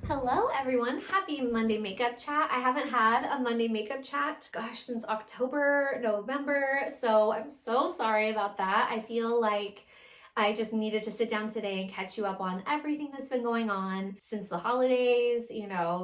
Hello everyone, happy Monday makeup chat. I haven't had a Monday makeup chat, gosh, since October, November, so I'm so sorry about that. I feel like I just needed to sit down today and catch you up on everything that's been going on since the holidays,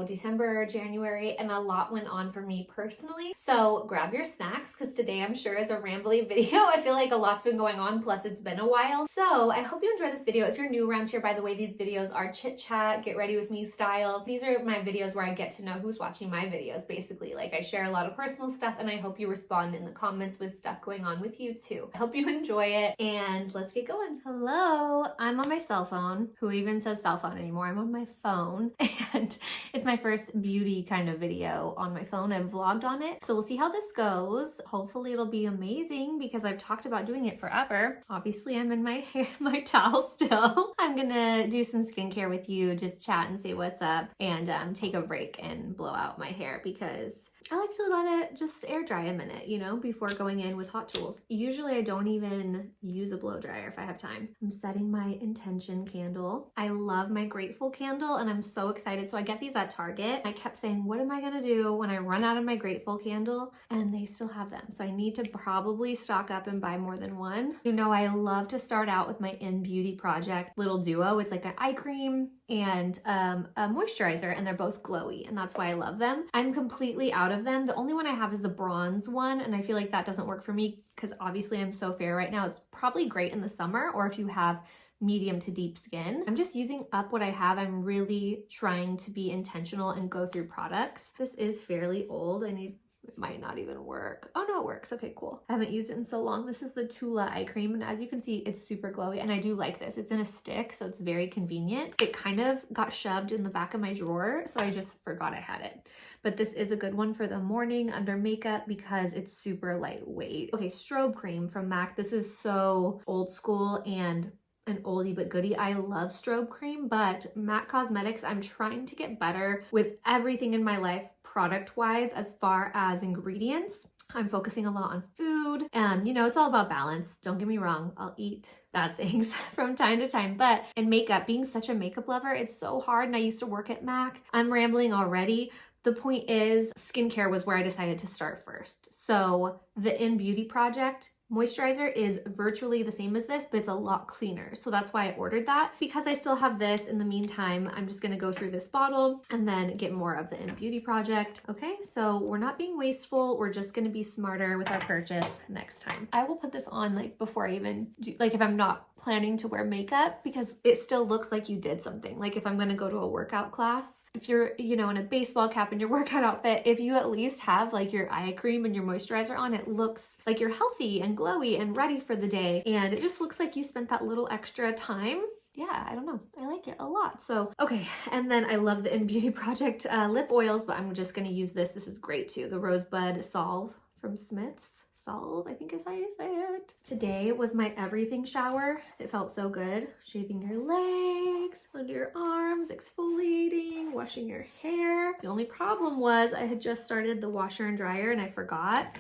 December, January, and a lot went on for me personally. So grab your snacks because today I'm sure is a rambly video. I feel like a lot's been going on, plus it's been a while. So I hope you enjoy this video. If you're new around here, by the way, these videos are chit chat, get ready with me style. These are my videos where I get to know who's watching my videos, basically. Like I share a lot of personal stuff and I hope you respond in the comments with stuff going on with you too. I hope you enjoy it and let's get going. Hello, I'm on my cell phone. Who even says cell phone anymore? I'm on my phone and it's my first beauty kind of video on my phone. I've vlogged on it. So we'll see how this goes. Hopefully it'll be amazing because I've talked about doing it forever. Obviously I'm in my hair, my towel still. I'm gonna do some skincare with you, just chat and say what's up and take a break and blow out my hair because I like to let it just air dry a minute, before going in with hot tools. Usually I don't even use a blow dryer if I have time. I'm setting my intention candle. I love my grateful candle and I'm so excited. So I get these at Target. I kept saying, what am I gonna do when I run out of my grateful candle? And they still have them. So I need to probably stock up and buy more than one. I love to start out with my In Beauty Project little duo. It's like an eye cream and a moisturizer, and they're both glowy, and that's why I love them. I'm completely out of them. The only one I have is the bronze one, and I feel like that doesn't work for me because obviously I'm so fair right now. It's probably great in the summer or if you have medium to deep skin. I'm just using up what I have. I'm really trying to be intentional and go through products. This is fairly old. It might not even work. Oh no, it works. Okay, cool. I haven't used it in so long. This is the Tula eye cream, and as you can see, it's super glowy, and I do like this. It's in a stick, so it's very convenient. It kind of got shoved in the back of my drawer, so I just forgot I had it. But this is a good one for the morning under makeup because it's super lightweight. Okay, strobe cream from MAC. This is so old school and an oldie but goodie. I love strobe cream, but MAC Cosmetics, I'm trying to get better with everything in my life product-wise as far as ingredients. I'm focusing a lot on food and it's all about balance. Don't get me wrong, I'll eat bad things from time to time, but in makeup, being such a makeup lover, it's so hard, and I used to work at MAC. I'm rambling already. The point is, skincare was where I decided to start first. So the In Beauty Project moisturizer is virtually the same as this, but it's a lot cleaner. So that's why I ordered that. Because I still have this in the meantime, I'm just gonna go through this bottle and then get more of the In Beauty Project. Okay, so we're not being wasteful. We're just gonna be smarter with our purchase next time. I will put this on before I even do, if I'm not planning to wear makeup, because it still looks like you did something. Like if I'm gonna go to a workout class, if you're, in a baseball cap and your workout outfit, if you at least have your eye cream and your moisturizer on, it looks like you're healthy and glowy and ready for the day. And it just looks like you spent that little extra time. Yeah, I don't know. I like it a lot. So, okay. And then I love the In Beauty Project lip oils, but I'm just going to use this. This is great too. The Rosebud Salve from Smith's. Salve, I think is how you say it. Today was my everything shower. It felt so good. Shaving your legs, under your arms, exfoliating, washing your hair. The only problem was I had just started the washer and dryer and I forgot,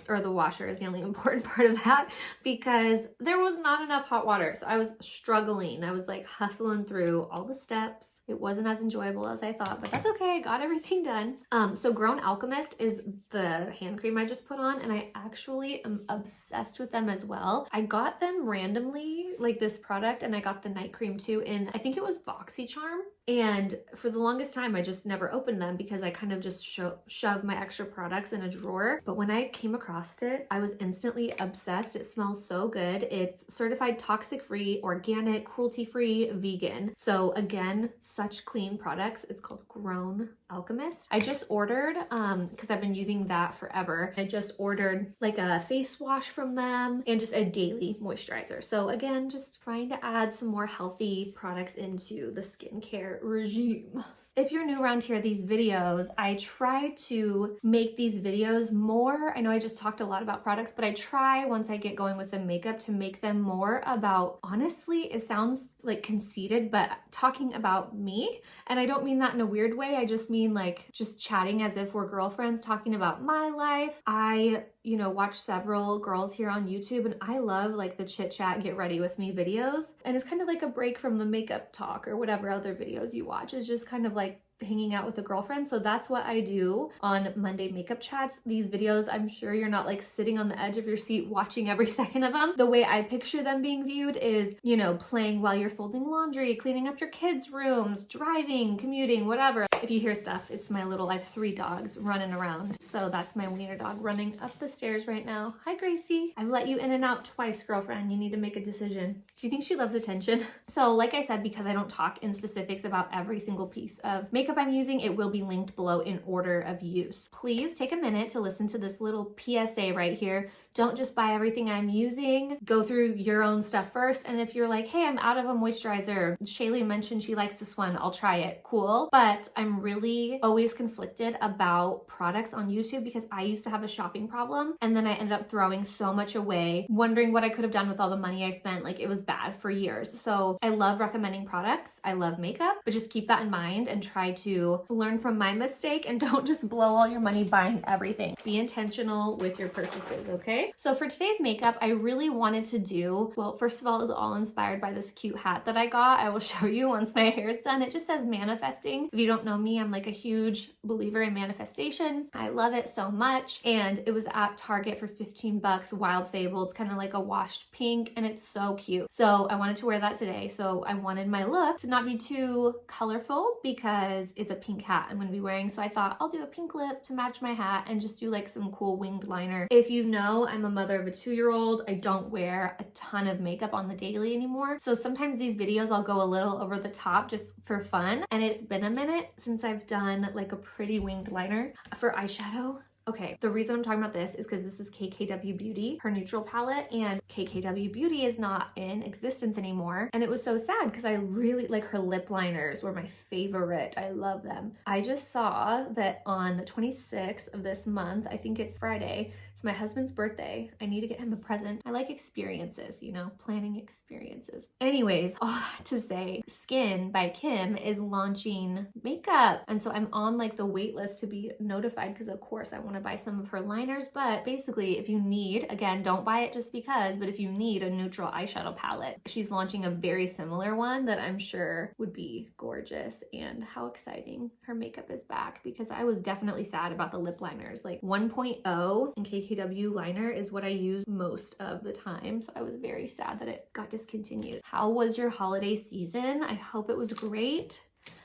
or the washer is the only important part of that, because there was not enough hot water. So I was struggling. I was hustling through all the steps. It wasn't as enjoyable as I thought, but that's okay. I got everything done. So Grown Alchemist is the hand cream I just put on, and I actually am obsessed with them as well. I got them randomly, this product, and I got the night cream too in, I think it was BoxyCharm. And for the longest time, I just never opened them because I kind of just shoved my extra products in a drawer. But when I came across it, I was instantly obsessed. It smells so good. It's certified toxic-free, organic, cruelty-free, vegan. So again, such clean products. It's called Grown Alchemist. I just ordered, because I've been using that forever. I just ordered a face wash from them and just a daily moisturizer. So again, just trying to add some more healthy products into the skincare regime. If you're new around here, these videos, I try to make these videos more, I know I just talked a lot about products, but I try once I get going with the makeup to make them more about, honestly, it sounds conceited, but talking about me. And I don't mean that in a weird way. I just mean just chatting as if we're girlfriends, talking about my life. I watch several girls here on YouTube, and I love the chit chat, get ready with me videos. And it's kind of like a break from the makeup talk or whatever other videos you watch. It's just kind of hanging out with a girlfriend. So that's what I do on Monday makeup chats. These videos, I'm sure you're not like sitting on the edge of your seat watching every second of them. The way I picture them being viewed is, you know, playing while you're folding laundry, cleaning up your kids' rooms, driving, commuting, whatever. If you hear stuff, it's my little, I have 3 dogs running around. So that's my wiener dog running up the stairs right now. Hi, Gracie. I've let you in and out twice, girlfriend. You need to make a decision. Do you think she loves attention? So like I said, because I don't talk in specifics about every single piece of makeup I'm using, it will be linked below in order of use. Please take a minute to listen to this little PSA right here. Don't just buy everything I'm using. Go through your own stuff first. And if you're like, hey, I'm out of a moisturizer, Shaylee mentioned she likes this one, I'll try it. Cool. But I'm really always conflicted about products on YouTube because I used to have a shopping problem. And then I ended up throwing so much away, wondering what I could have done with all the money I spent. Like, it was bad for years. So I love recommending products. I love makeup, but just keep that in mind and try to learn from my mistake and don't just blow all your money buying everything. Be intentional with your purchases, okay? So for today's makeup, I really wanted to do, well, first of all, it was all inspired by this cute hat that I got. I will show you once my hair is done. It just says manifesting. If you don't know me, I'm like a huge believer in manifestation. I love it so much. And it was at Target for 15 bucks, Wild Fable. It's kind of like a washed pink and it's so cute. So I wanted to wear that today. So I wanted my look to not be too colorful because it's a pink hat I'm going to be wearing. So I thought I'll do a pink lip to match my hat and just do like some cool winged liner. If you know, I'm a mother of a 2-year-old. I don't wear a ton of makeup on the daily anymore. So sometimes these videos I'll go a little over the top just for fun. And it's been a minute since I've done like a pretty winged liner. For eyeshadow, okay, the reason I'm talking about this is because this is KKW Beauty, her neutral palette, and KKW Beauty is not in existence anymore. And it was so sad because I really like her lip liners were my favorite. I love them. I just saw that on the 26th of this month, I think it's Friday, it's my husband's birthday. I need to get him a present. I like experiences, you know, planning experiences. Anyways, all that to say, Skin by Kim is launching makeup. And so I'm on like the wait list to be notified because of course I want to buy some of her liners. But basically, if you need, again, don't buy it just because, but if you need a neutral eyeshadow palette, she's launching a very similar one that I'm sure would be gorgeous. And how exciting her makeup is back, because I was definitely sad about the lip liners. Like 1.0 in KKW liner is what I use most of the time. So I was very sad that it got discontinued. How was your holiday season? I hope it was great.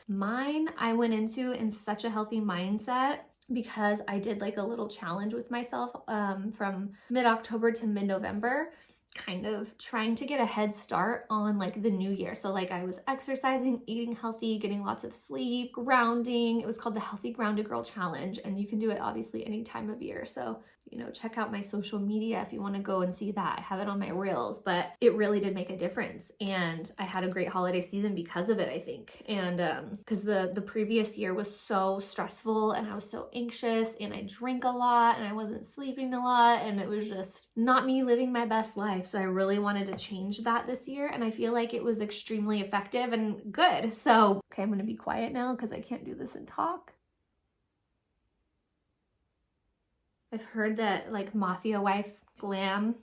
Mine, I went into in such a healthy mindset because I did like a little challenge with myself from mid-October to mid-November, kind of trying to get a head start on like the new year. So like I was exercising, eating healthy, getting lots of sleep, grounding. It was called the Healthy Grounded Girl Challenge, and you can do it obviously any time of year. So, you know, check out my social media if you want to go and see that. I have it on my reels, but it really did make a difference. And I had a great holiday season because of it, I think. And because the previous year was so stressful and I was so anxious and I drank a lot and I wasn't sleeping a lot and it was just not me living my best life. So I really wanted to change that this year. And I feel like it was extremely effective and good. So, okay, I'm going to be quiet now because I can't do this and talk. I've heard that like mafia wife glam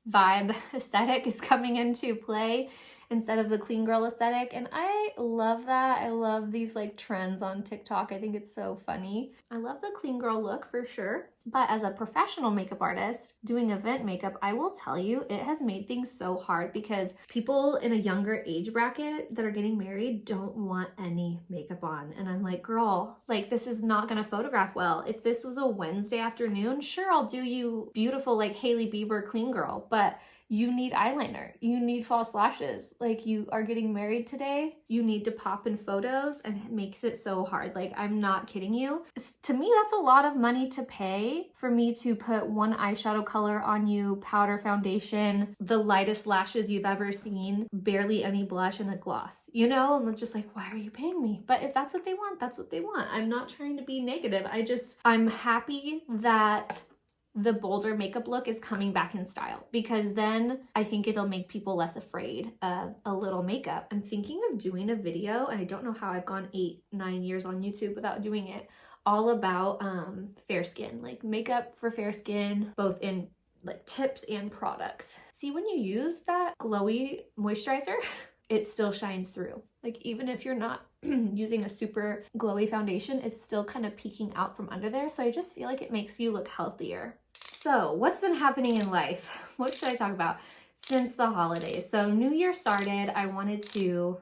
vibe aesthetic is coming into play instead of the clean girl aesthetic. And I love that. I love these like trends on TikTok. I think it's so funny. I love the clean girl look for sure. But as a professional makeup artist doing event makeup, I will tell you, it has made things so hard because people in a younger age bracket that are getting married don't want any makeup on. And I'm like, girl, like this is not gonna photograph well. If this was a Wednesday afternoon, sure, I'll do you beautiful like Hailey Bieber clean girl, but you need eyeliner, you need false lashes. Like you are getting married today, you need to pop in photos, and it makes it so hard. Like I'm not kidding you. To me, that's a lot of money to pay for me to put one eyeshadow color on you, powder, foundation, the lightest lashes you've ever seen, barely any blush and a gloss, you know? And I'm just like, why are you paying me? But if that's what they want, that's what they want. I'm not trying to be negative. I'm happy that the bolder makeup look is coming back in style, because then I think it'll make people less afraid of a little makeup. I'm thinking of doing a video, and I don't know how I've gone 8-9 years on YouTube without doing it, all about fair skin, like makeup for fair skin, both in like tips and products. See, when you use that glowy moisturizer, it still shines through. Like even if you're not using a super glowy foundation, it's still kind of peeking out from under there. So I just feel like it makes you look healthier. So what's been happening in life? What should I talk about? Since the holidays. So New Year started, I wanted to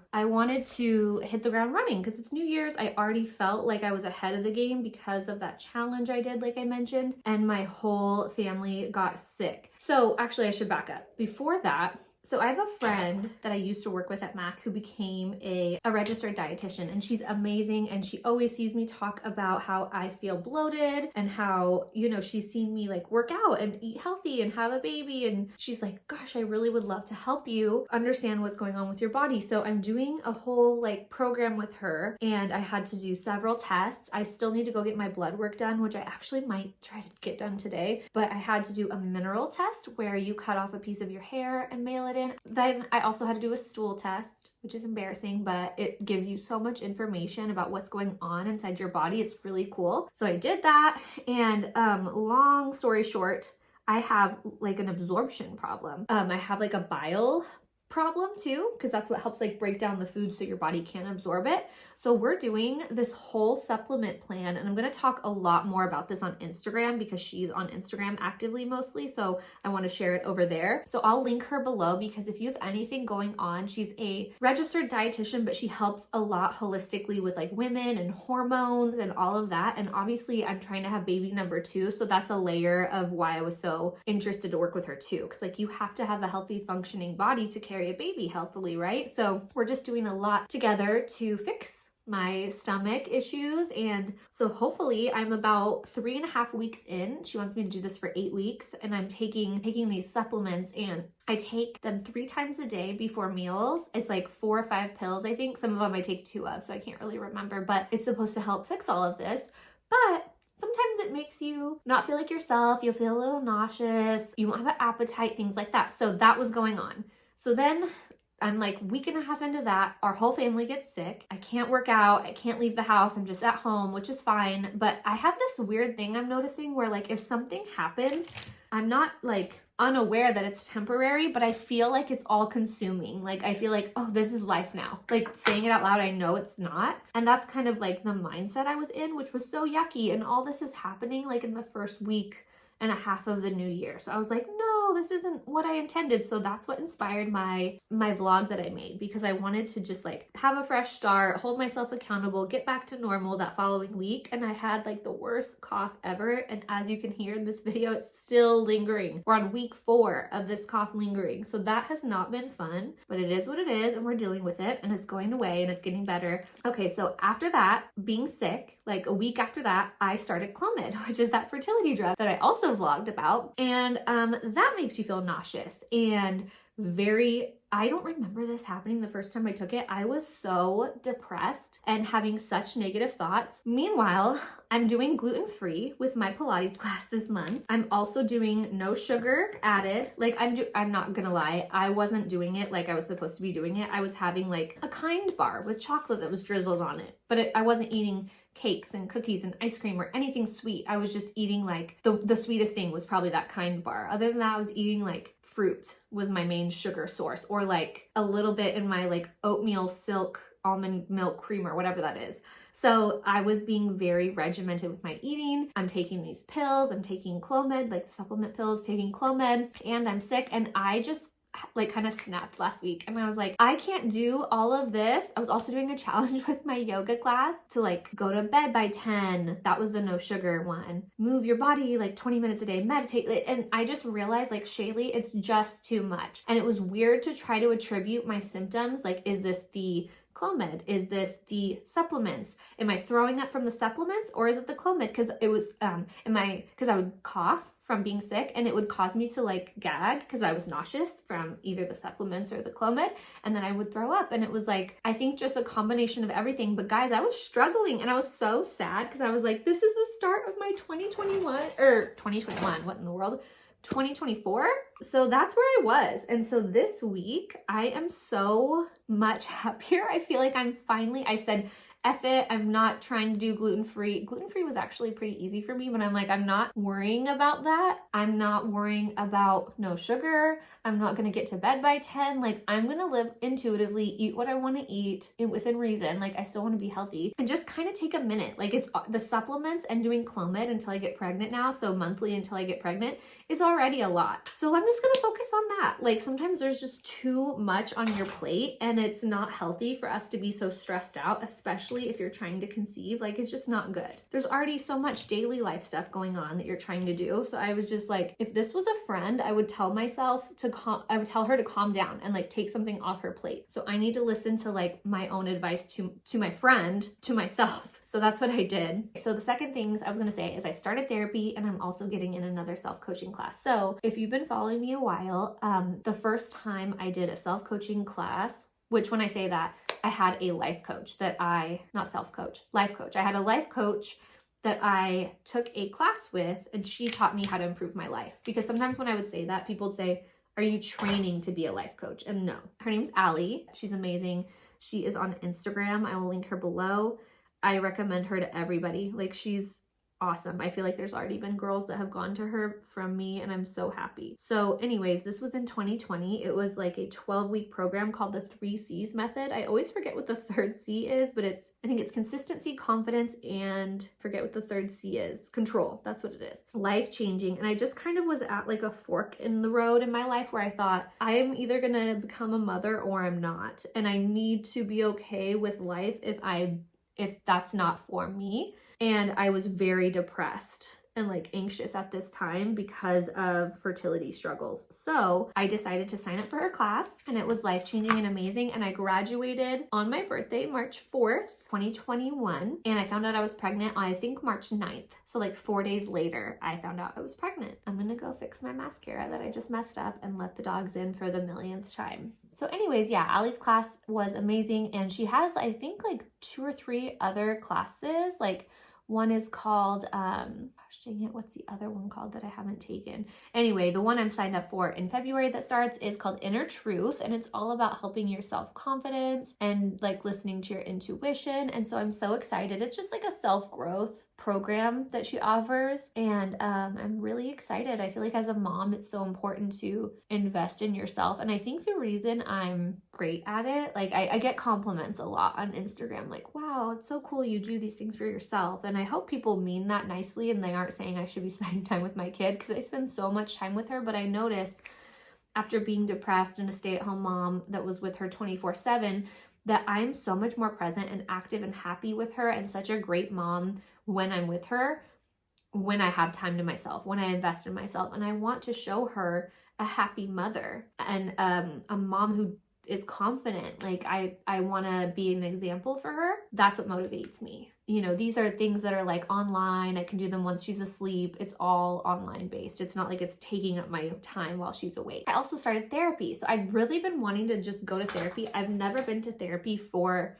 hit the ground running because it's New Year's. I already felt like I was ahead of the game because of that challenge I did, like I mentioned, and my whole family got sick. So actually I should back up. Before that, so I have a friend that I used to work with at Mac who became a registered dietitian, and she's amazing, and she always sees me talk about how I feel bloated and how, you know, she's seen me like work out and eat healthy and have a baby, and she's like, gosh, I really would love to help you understand what's going on with your body. So I'm doing a whole like program with her, and I had to do several tests. I still need to go get my blood work done, which I actually might try to get done today, but I had to do a mineral test where you cut off a piece of your hair and mail it in. Then I also had to do a stool test, which is embarrassing, but it gives you so much information about what's going on inside your body. It's really cool. So I did that, and long story short, I have like an absorption problem. I have like a bile problem too, because that's what helps like break down the food so your body can't absorb it. So we're doing this whole supplement plan, and I'm going to talk a lot more about this on Instagram because she's on Instagram actively mostly, so I want to share it over there. So I'll link her below, because if you have anything going on, she's a registered dietitian, but she helps a lot holistically with like women and hormones and all of that. And obviously I'm trying to have baby number 2, so that's a layer of why I was so interested to work with her too, because like you have to have a healthy functioning body to carry a baby healthily, right? So we're just doing a lot together to fix my stomach issues. And so hopefully I'm about 3.5 weeks in. She wants me to do this for 8 weeks, and I'm taking these supplements, and I take them 3 times a day before meals. It's like 4 or 5 pills, I think. Some of them I take 2 of, so I can't really remember, but it's supposed to help fix all of this. But sometimes it makes you not feel like yourself. You'll feel a little nauseous. You won't have an appetite, things like that. So that was going on. So then I'm like 1.5 weeks into that, our whole family gets sick. I can't work out. I can't leave the house. I'm just at home, which is fine. But I have this weird thing I'm noticing where like if something happens, I'm not like unaware that it's temporary, but I feel like it's all consuming. Like I feel like, oh, this is life now. Like saying it out loud, I know it's not. And that's kind of like the mindset I was in, which was so yucky. And all this is happening like in the first 1.5 weeks of the new year. So I was like, no, this isn't what I intended. So that's what inspired my vlog that I made, because I wanted to just like have a fresh start, hold myself accountable, get back to normal that following week. And I had like the worst cough ever. And as you can hear in this video, it's still lingering. We're on week 4 of this cough lingering. So that has not been fun, but it is what it is, and we're dealing with it, and it's going away and it's getting better. Okay, so after that, being sick, like a week after that, I started Clomid, which is that fertility drug that I also vlogged about. And that makes you feel nauseous and I don't remember this happening the first time I took it. I was so depressed and having such negative thoughts. Meanwhile, I'm doing gluten-free with my Pilates class this month. I'm also doing no sugar added. Like I'm not gonna lie, I wasn't doing it like I was supposed to be doing it. I was having like a Kind bar with chocolate that was drizzled on it, but I wasn't eating cakes and cookies and ice cream or anything sweet. I was just eating like the sweetest thing was probably that Kind bar. Other than that, I was eating like fruit was my main sugar source, or like a little bit in my like oatmeal silk almond milk creamer, whatever that is. So I was being very regimented with my eating. I'm taking these pills, I'm taking Clomid, like supplement pills, taking Clomid, and I'm sick. And I just like kind of snapped last week, and I was like, I can't do all of this. I was also doing a challenge with my yoga class to like go to bed by 10. That was the no sugar one. Move your body like 20 minutes a day, meditate. And I just realized like, Shaylee, it's just too much. And it was weird to try to attribute my symptoms. Like, is this the Clomid? Is this the supplements? Am I throwing up from the supplements, or is it the Clomid? Because it was, because I would cough from being sick, and it would cause me to like gag because I was nauseous from either the supplements or the Clomid, and then I would throw up. And it was like, I think just a combination of everything. But guys, I was struggling, and I was so sad because I was like, this is the start of my 2021, what in the world? 2024. So that's where I was. And so this week I am so much happier. I feel like I said F it. I'm not trying to do gluten-free. Gluten-free was actually pretty easy for me, but I'm like, I'm not worrying about that. I'm not worrying about no sugar. I'm not going to get to bed by 10. Like, I'm going to live intuitively, eat what I want to eat within reason. Like, I still want to be healthy and just kind of take a minute. Like, it's the supplements and doing Clomid until I get pregnant now. So monthly until I get pregnant is already a lot. So I'm just going to focus on that. Like, sometimes there's just too much on your plate and it's not healthy for us to be so stressed out, especially if you're trying to conceive. Like, it's just not good. There's already so much daily life stuff going on that you're trying to do. So I was just like, if this was a friend, I would tell myself I would tell her to calm down and like take something off her plate. So I need to listen to like my own advice to my friend, to myself. So that's what I did. So the second things I was going to say is I started therapy and I'm also getting in another self-coaching class. So if you've been following me a while, the first time I did a self-coaching class, which when I say that, I had a life coach life coach. I had a life coach that I took a class with and she taught me how to improve my life. Because sometimes when I would say that, people would say, are you training to be a life coach? And no, her name's Allie. She's amazing. She is on Instagram. I will link her below. I recommend her to everybody. Like, she's awesome. I feel like there's already been girls that have gone to her from me and I'm so happy. So anyways, this was in 2020. It was like a 12-week program called the 3 C's method. I always forget what the third C is, but I think it's consistency, confidence, and forget what the third C is. Control. That's what it is. Life-changing. And I just kind of was at like a fork in the road in my life where I thought, I'm either going to become a mother or I'm not. And I need to be okay with life if that's not for me. And I was very depressed and like anxious at this time because of fertility struggles. So I decided to sign up for her class and it was life-changing and amazing. And I graduated on my birthday, March 4th, 2021. And I found out I was pregnant on, I think, March 9th. So like 4 days later, I found out I was pregnant. I'm gonna go fix my mascara that I just messed up and let the dogs in for the millionth time. So anyways, yeah, Allie's class was amazing. And she has, I think, like 2 or 3 other classes. Like, one is called, gosh dang it, what's the other one called that I haven't taken? Anyway, the one I'm signed up for in February that starts is called Inner Truth, and it's all about helping your self-confidence and like listening to your intuition. And so I'm so excited. It's just like a self-growth program that she offers, and I'm really excited. I feel like as a mom, it's so important to invest in yourself. And I think the reason I'm great at it, like I get compliments a lot on Instagram, like, wow, it's so cool you do these things for yourself. And I hope people mean that nicely and they aren't saying I should be spending time with my kid, because I spend so much time with her. But I noticed after being depressed and a stay-at-home mom that was with her 24/7 that I'm so much more present and active and happy with her, and such a great mom when I'm with her, when I have time to myself, when I invest in myself. And I want to show her a happy mother and a mom who is confident. Like, I want to be an example for her. That's what motivates me. You know, these are things that are like online. I can do them once she's asleep. It's all online based. It's not like it's taking up my time while she's awake. I also started therapy. So I've really been wanting to just go to therapy. I've never been to therapy for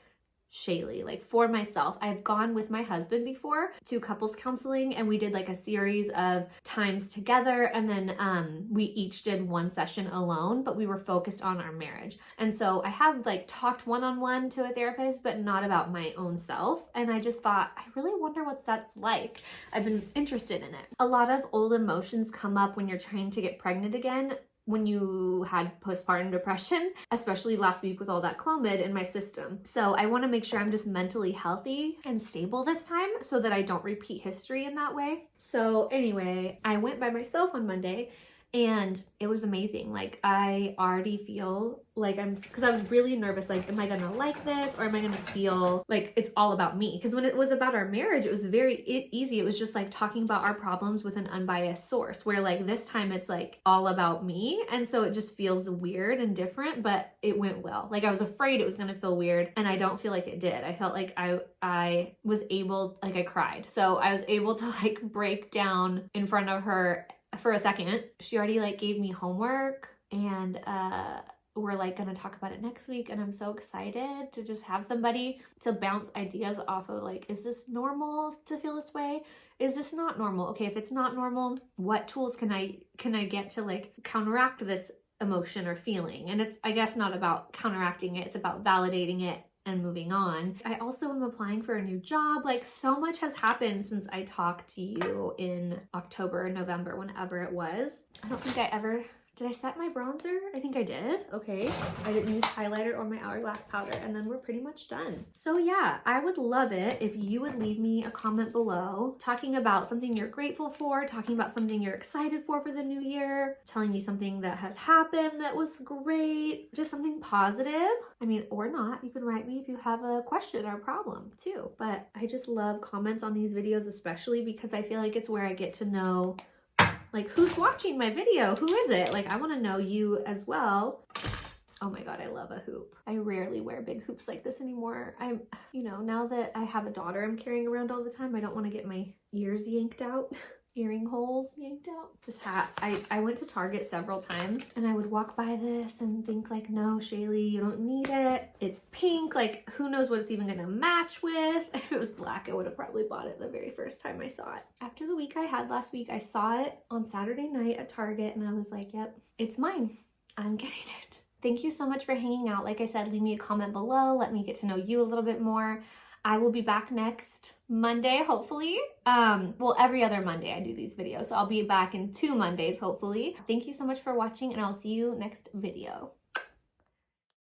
Shaylee, like for myself. I've gone with my husband before to couples counseling, and we did like a series of times together, and then we each did one session alone, but we were focused on our marriage. And so I have like talked one-on-one to a therapist, but not about my own self. And I just thought, I really wonder what that's like. I've been interested in it. A lot of old emotions come up when you're trying to get pregnant again, when you had postpartum depression, especially last week with all that Clomid in my system. So I want to make sure I'm just mentally healthy and stable this time so that I don't repeat history in that way. So anyway, I went by myself on Monday and it was amazing. Like, I already feel like because I was really nervous, like, am I gonna like this, or am I gonna feel like it's all about me? Because when it was about our marriage, it was very easy. It was just like talking about our problems with an unbiased source, where like this time it's like all about me. And so it just feels weird and different, but it went well. Like, I was afraid it was gonna feel weird, and I don't feel like it did. I felt like I was able, like, I cried. So I was able to like break down in front of her for a second. She already like gave me homework, and we're like gonna talk about it next week, and I'm so excited to just have somebody to bounce ideas off of. Like, is this normal to feel this way? Is this not normal? Okay, if it's not normal, what tools can I get to like counteract this emotion or feeling? And it's, I guess, not about counteracting it, it's about validating it and moving on. I also am applying for a new job. Like, so much has happened since I talked to you in October, November, whenever it was. I don't think I ever... Did I set my bronzer? I think I did. Okay. I didn't use highlighter or my hourglass powder, and then we're pretty much done. So yeah, I would love it if you would leave me a comment below talking about something you're grateful for, talking about something you're excited for the new year, telling me something that has happened that was great, just something positive. I mean, or not. You can write me if you have a question or a problem too. But I just love comments on these videos, especially because I feel like it's where I get to know, like, who's watching my video? Who is it? Like, I want to know you as well. Oh my God, I love a hoop. I rarely wear big hoops like this anymore. You know, now that I have a daughter I'm carrying around all the time, I don't want to get my ears yanked out. Earring holes yanked out. This hat, I went to Target several times and I would walk by this and think like, no, Shaylee, you don't need it. It's pink. Like, who knows what it's even gonna match with. If it was black, I would have probably bought it the very first time I saw it. After the week I had last week, I saw it on Saturday night at Target and I was like, yep, it's mine. I'm getting it. Thank you so much for hanging out. Like I said, leave me a comment below. Let me get to know you a little bit more. I will be back next Monday, hopefully. Well, every other Monday I do these videos, so I'll be back in 2 Mondays, hopefully. Thank you so much for watching, and I'll see you next video.